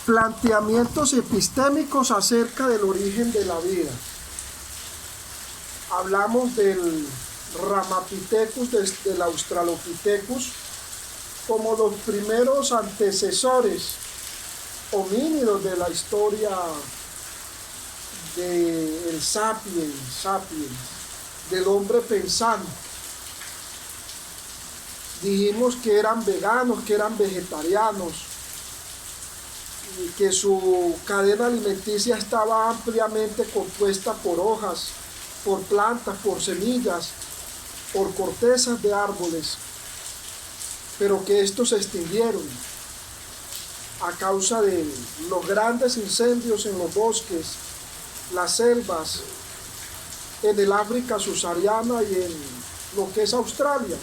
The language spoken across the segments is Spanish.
Planteamientos epistémicos acerca del origen de la vida. Hablamos del Ramapithecus, del Australopithecus, como los primeros antecesores homínidos de la historia del sapiens, del hombre pensante. Dijimos que eran veganos, que eran vegetarianos, y que su cadena alimenticia estaba ampliamente compuesta por hojas, por plantas, por semillas, por cortezas de árboles, pero que estos se extinguieron a causa de los grandes incendios en los bosques, las selvas, en el África subsahariana y en lo que es Australia.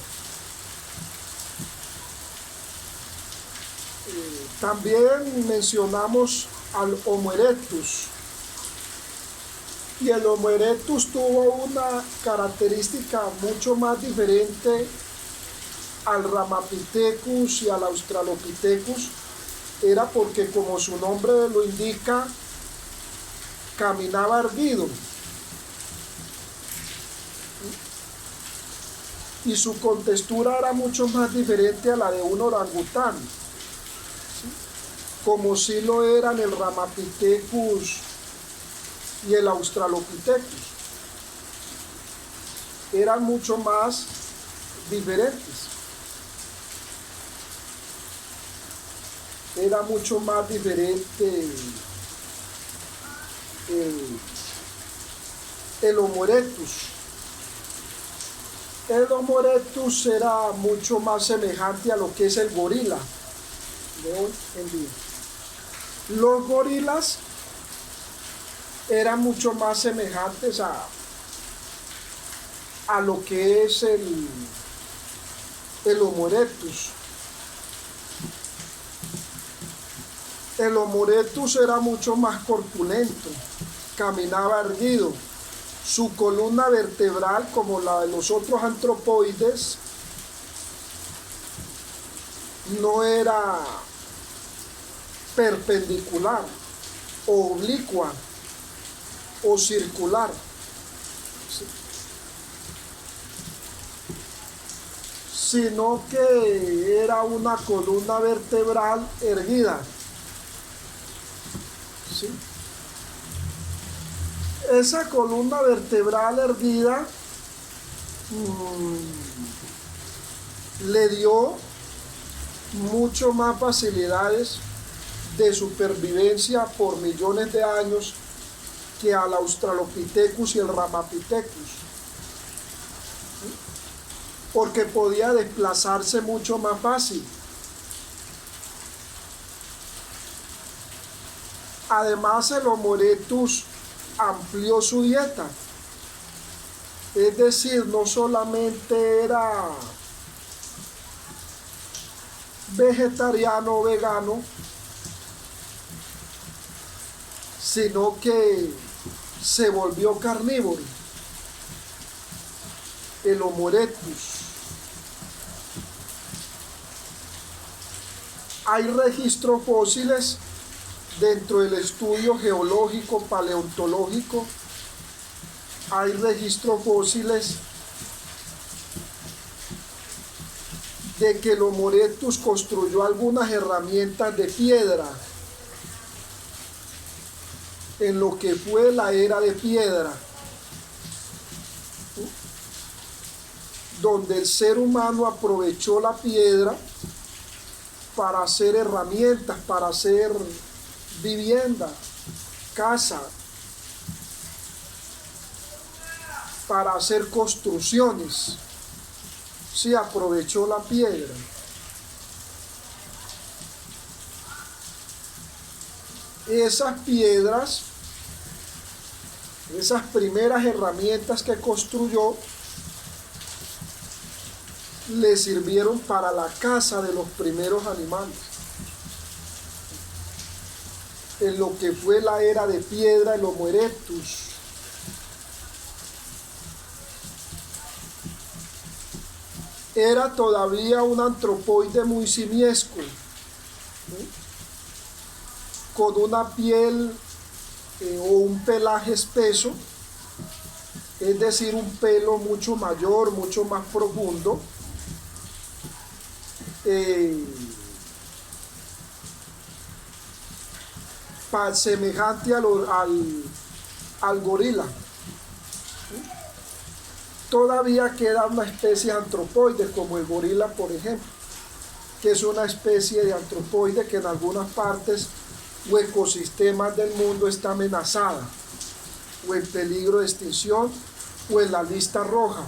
También mencionamos al Homo erectus, y el Homo erectus tuvo una característica mucho más diferente al Ramapithecus y al Australopithecus. Era porque, como su nombre lo indica, caminaba erguido y su contextura era mucho más diferente a la de un orangután, como si lo eran el Ramapithecus y el Australopithecus. Eran mucho más diferentes. Era mucho más diferente el Homo erectus. El Homo erectus era mucho más semejante a lo que es el gorila de hoy en día. Los gorilas eran mucho más semejantes a lo que es el Homo erectus. El Homo erectus era mucho más corpulento, caminaba erguido. Su columna vertebral, como la de los otros antropoides, no era perpendicular, o oblicua, o circular, sino que era una columna vertebral erguida. ¿Sí? Esa columna vertebral erguida le dio mucho más facilidades de supervivencia por millones de años que al Australopithecus y el Ramapithecus, porque podía desplazarse mucho más fácil. Además, el Homo erectus amplió su dieta, es decir, no solamente era vegetariano o vegano, sino que se volvió carnívoro, el Homo erectus. Hay registros fósiles dentro del estudio geológico paleontológico. Hay registros fósiles de que el Homo erectus construyó algunas herramientas de piedra en lo que fue la era de piedra, donde el ser humano aprovechó la piedra para hacer herramientas, para hacer vivienda, casa, para hacer construcciones. Sí, aprovechó la piedra. Esas piedras, esas primeras herramientas que construyó, le sirvieron para la caza de los primeros animales. En lo que fue la era de piedra, el Homo erectus era todavía un antropoide muy simiesco, con una piel o un pelaje espeso, es decir, un pelo mucho mayor, mucho más profundo, semejante al gorila. Todavía queda una especie de antropoide, como el gorila, por ejemplo, que es una especie de antropoide que en algunas partes o ecosistemas del mundo está amenazada, o en peligro de extinción, o en la lista roja.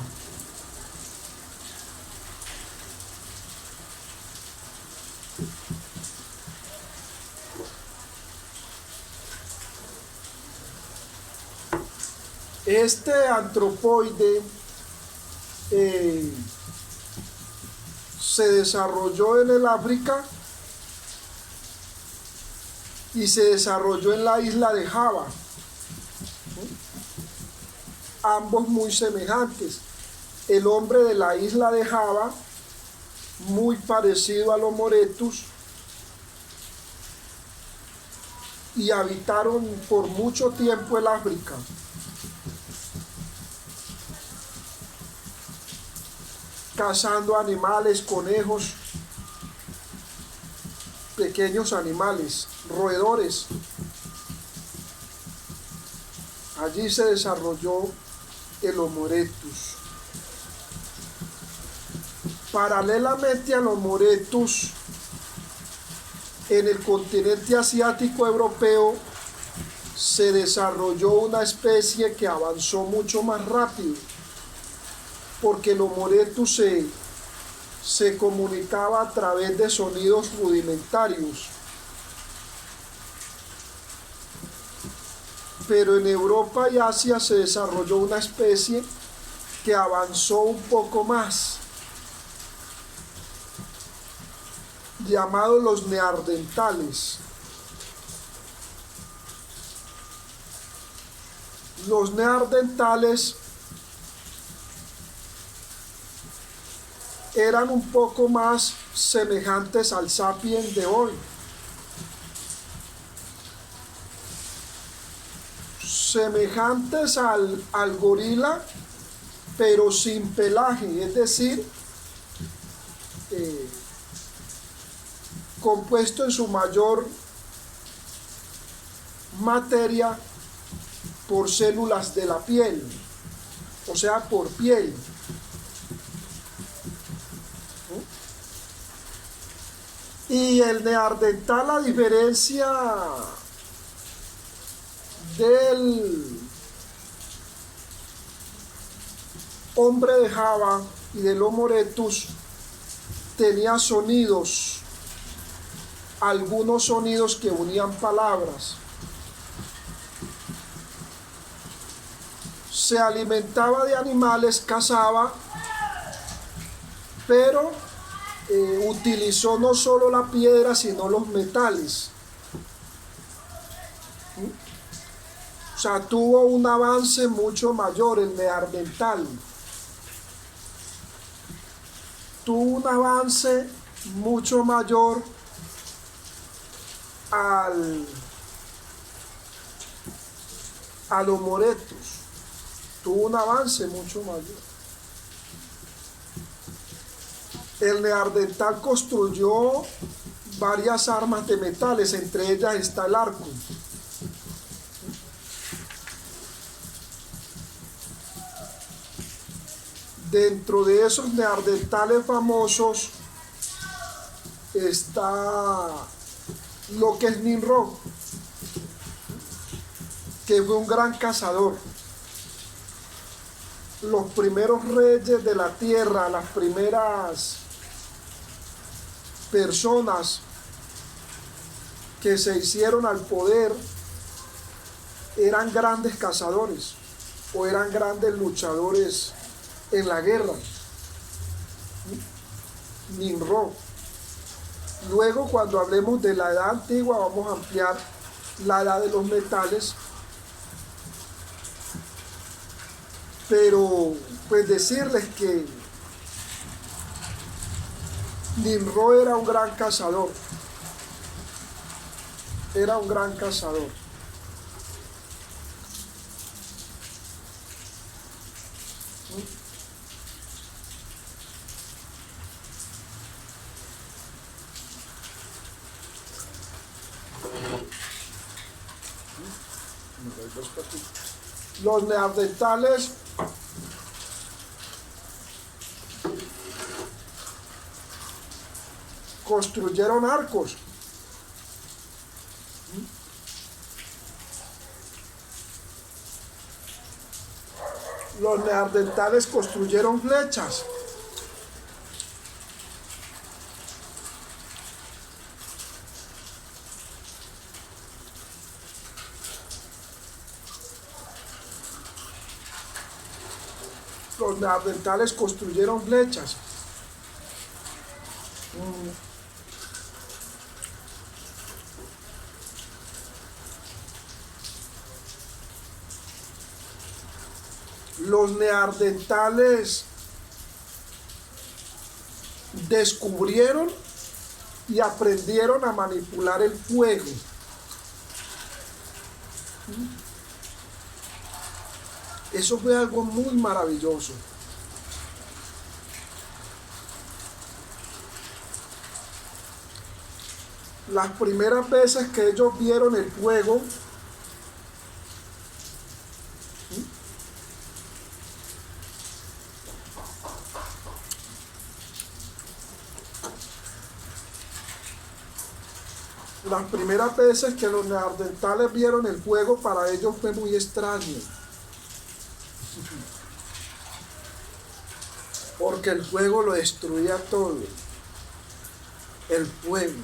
Este antropoide se desarrolló en el África y se desarrolló en la isla de Java, ambos muy semejantes. El hombre de la isla de Java, muy parecido al Homo erectus, y habitaron por mucho tiempo el África. Cazando animales, conejos, pequeños animales, roedores. Allí se desarrolló el Homo erectus. Paralelamente al Homo erectus, en el continente asiático europeo se desarrolló una especie que avanzó mucho más rápido, porque el Homo erectus se comunicaba a través de sonidos rudimentarios. Pero en Europa y Asia se desarrolló una especie que avanzó un poco más, llamados los neandertales. Los neandertales eran un poco más semejantes al sapiens de hoy. Semejantes al gorila, pero sin pelaje, es decir, compuesto en su mayor materia por células de la piel, o sea, por piel. Y el neandertal, a diferencia del hombre de Java y del Homo erectus, tenía sonidos, algunos sonidos que unían palabras. Se alimentaba de animales, cazaba, pero utilizó no solo la piedra, sino los metales. O sea, tuvo un avance mucho mayor el neandertal. Tuvo un avance mucho mayor al Homo erectus. Tuvo un avance mucho mayor. El neandertal construyó varias armas de metales, entre ellas está el arco. Dentro de esos neandertales famosos está lo que es Nimrod, que fue un gran cazador. Los primeros reyes de la tierra, las primeras personas que se hicieron al poder, eran grandes cazadores o eran grandes luchadores en la guerra. Nimrod. Luego, cuando hablemos de la edad antigua, vamos a ampliar la edad de los metales. Pero pues decirles que Nimrod era un gran cazador. era un gran cazador. Los neandertales construyeron arcos. Los neandertales construyeron flechas. Los neandertales construyeron flechas. Los neandertales descubrieron y aprendieron a manipular el fuego. Eso fue algo muy maravilloso. Las primeras veces que ellos vieron el fuego, las primeras veces que los neandertales vieron el fuego, para ellos fue muy extraño. Porque el fuego lo destruía todo. El fuego.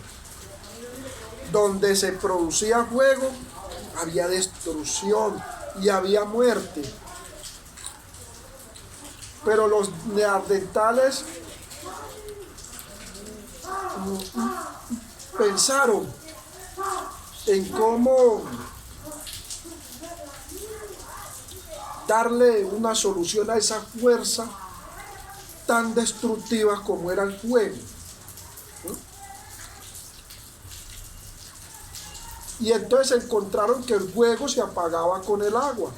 Donde se producía fuego, había destrucción y había muerte. Pero los neandertales pensaron en cómo darle una solución a esa fuerza tan destructiva como era el fuego. Y entonces encontraron que el fuego se apagaba con el agua.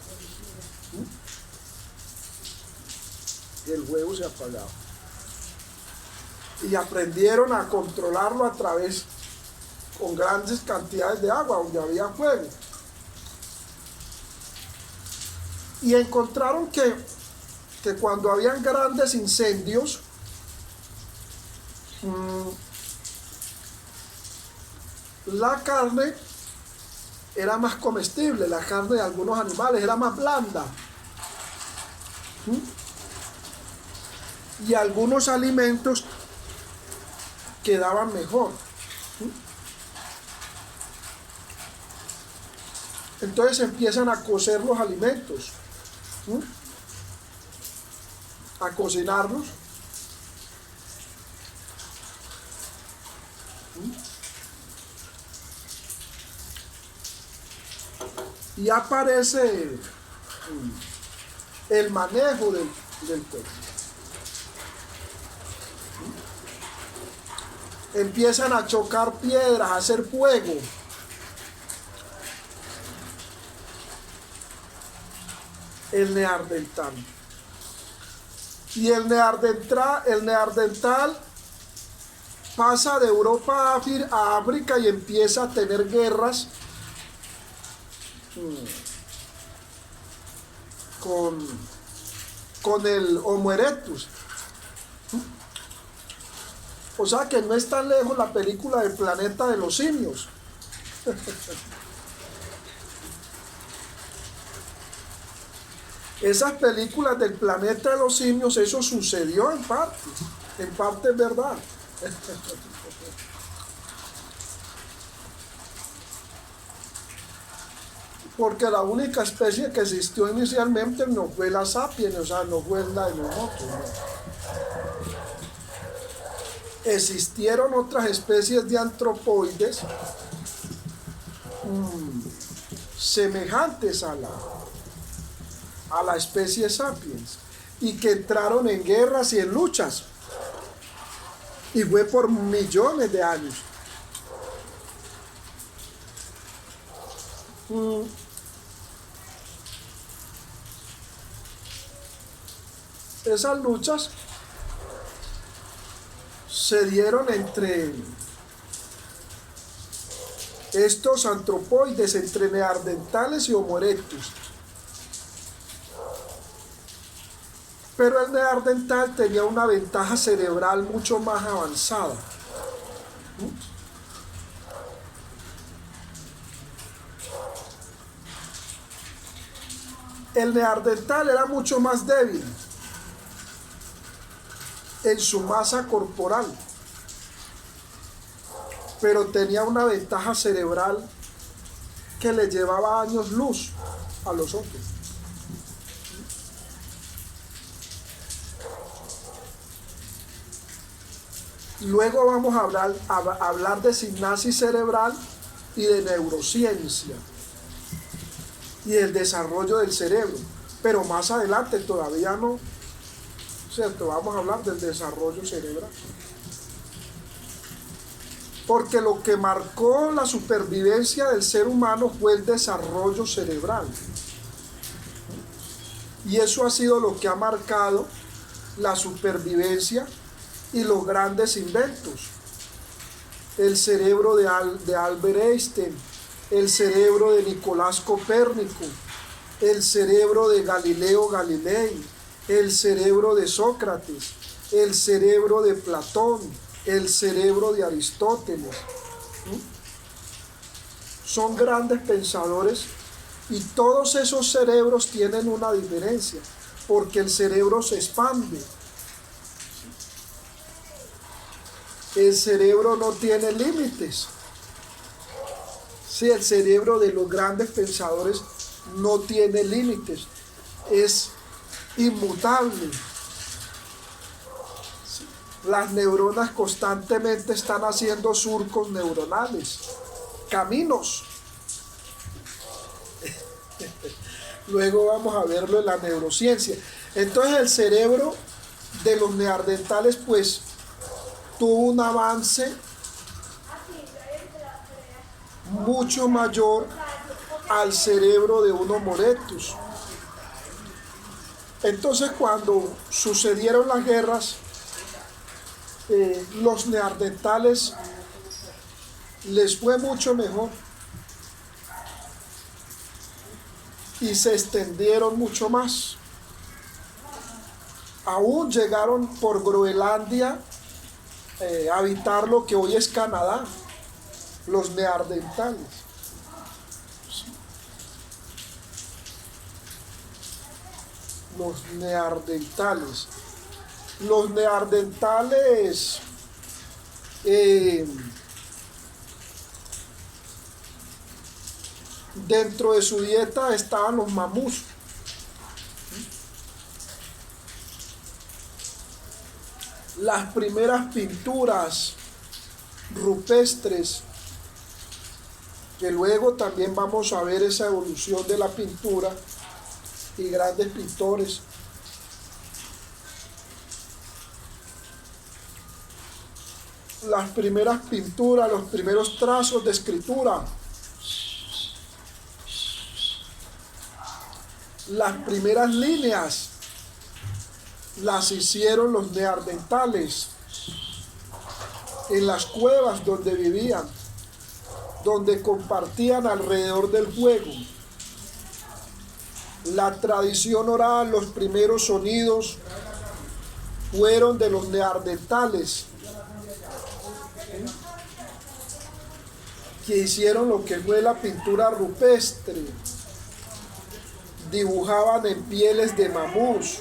Y el fuego se apagaba. Y aprendieron a controlarlo a través, con grandes cantidades de agua, donde había fuego. Y encontraron que cuando habían grandes incendios, la carne era más comestible, la carne de algunos animales era más blanda. Y algunos alimentos quedaban mejor. Entonces empiezan a cocer los alimentos, a cocinarlos. Y aparece el manejo del fuego. Empiezan a chocar piedras, a hacer fuego. El neandertal. Y el neandertal pasa de Europa a África y empieza a tener guerras con el Homo erectus. O sea que no es tan lejos la película del planeta de los simios. Esas películas del planeta de los simios, eso sucedió en parte es verdad. Porque la única especie que existió inicialmente no fue la sapiens, o sea, no fue la de nosotros, no. Existieron otras especies de antropoides semejantes a la especie sapiens y que entraron en guerras y en luchas, y fue por millones de años. Mm, Esas luchas se dieron entre estos antropoides, entre neandertales y Homo erectus. Pero el neandertal tenía una ventaja cerebral mucho más avanzada. El neandertal era mucho más débil en su masa corporal, pero tenía una ventaja cerebral que le llevaba años luz a los otros. Luego vamos a hablar de sinapsis cerebral y de neurociencia y el desarrollo del cerebro, pero más adelante, todavía no, ¿cierto? Vamos a hablar del desarrollo cerebral. Porque lo que marcó la supervivencia del ser humano fue el desarrollo cerebral. Y eso ha sido lo que ha marcado la supervivencia y los grandes inventos. El cerebro de Albert Einstein, el cerebro de Nicolás Copérnico, el cerebro de Galileo Galilei, el cerebro de Sócrates, el cerebro de Platón, el cerebro de Aristóteles. Son grandes pensadores y todos esos cerebros tienen una diferencia, porque el cerebro se expande. El cerebro no tiene límites. Sí, el cerebro de los grandes pensadores no tiene límites, es inmutable. Las neuronas constantemente están haciendo surcos neuronales, caminos. Luego vamos a verlo en la neurociencia. Entonces el cerebro de los neandertales pues tuvo un avance mucho mayor al cerebro de un Homo erectus. Entonces cuando sucedieron las guerras, los neandertales les fue mucho mejor y se extendieron mucho más. Aún llegaron por Groenlandia a habitar lo que hoy es Canadá, los neandertales. Los neandertales. Los neandertales dentro de su dieta estaban los mamuts. Las primeras pinturas rupestres, que luego también vamos a ver esa evolución de la pintura y grandes pintores. Las primeras pinturas, los primeros trazos de escritura, las primeras líneas las hicieron los neandertales en las cuevas donde vivían, donde compartían alrededor del fuego. La tradición oral, los primeros sonidos fueron de los neandertales, que hicieron lo que fue la pintura rupestre. Dibujaban en pieles de mamús,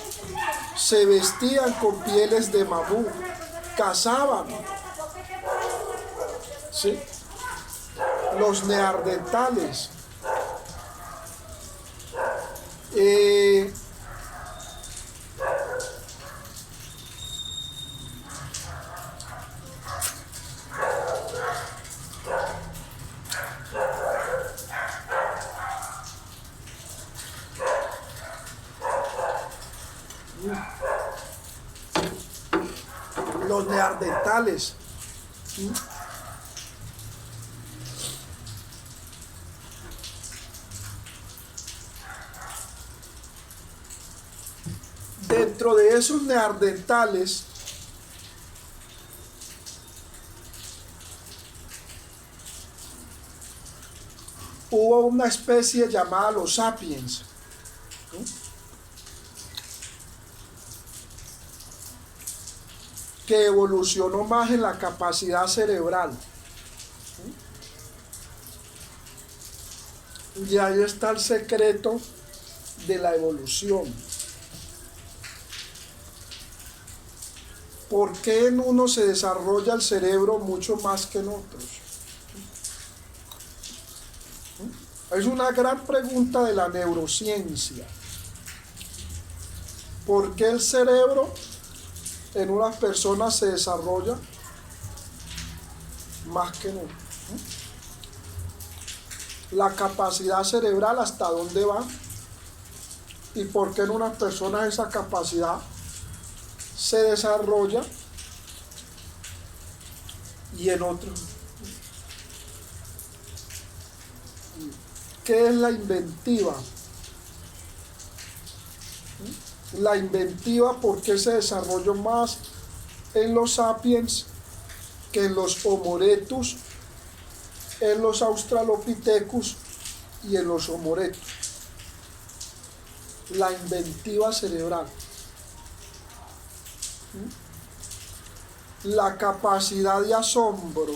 se vestían con pieles de mamú, cazaban. ¿Sí? Los neandertales. Los neandertales. dentro de esos neandertales hubo una especie llamada los sapiens, ¿no?, que evolucionó más en la capacidad cerebral. Y ahí está el secreto de la evolución. ¿Por qué en uno se desarrolla el cerebro mucho más que en otros? Es una gran pregunta de la neurociencia. ¿Por qué el cerebro en unas personas se desarrolla más que en otras? La capacidad cerebral, ¿hasta dónde va? ¿Y por qué en unas personas esa capacidad se desarrolla y en otros? ¿Qué es la inventiva? La inventiva, ¿por qué se desarrolló más en los sapiens que en los Homo erectus, en los Australopithecus y en los Homo erectus? La inventiva cerebral, la capacidad de asombro,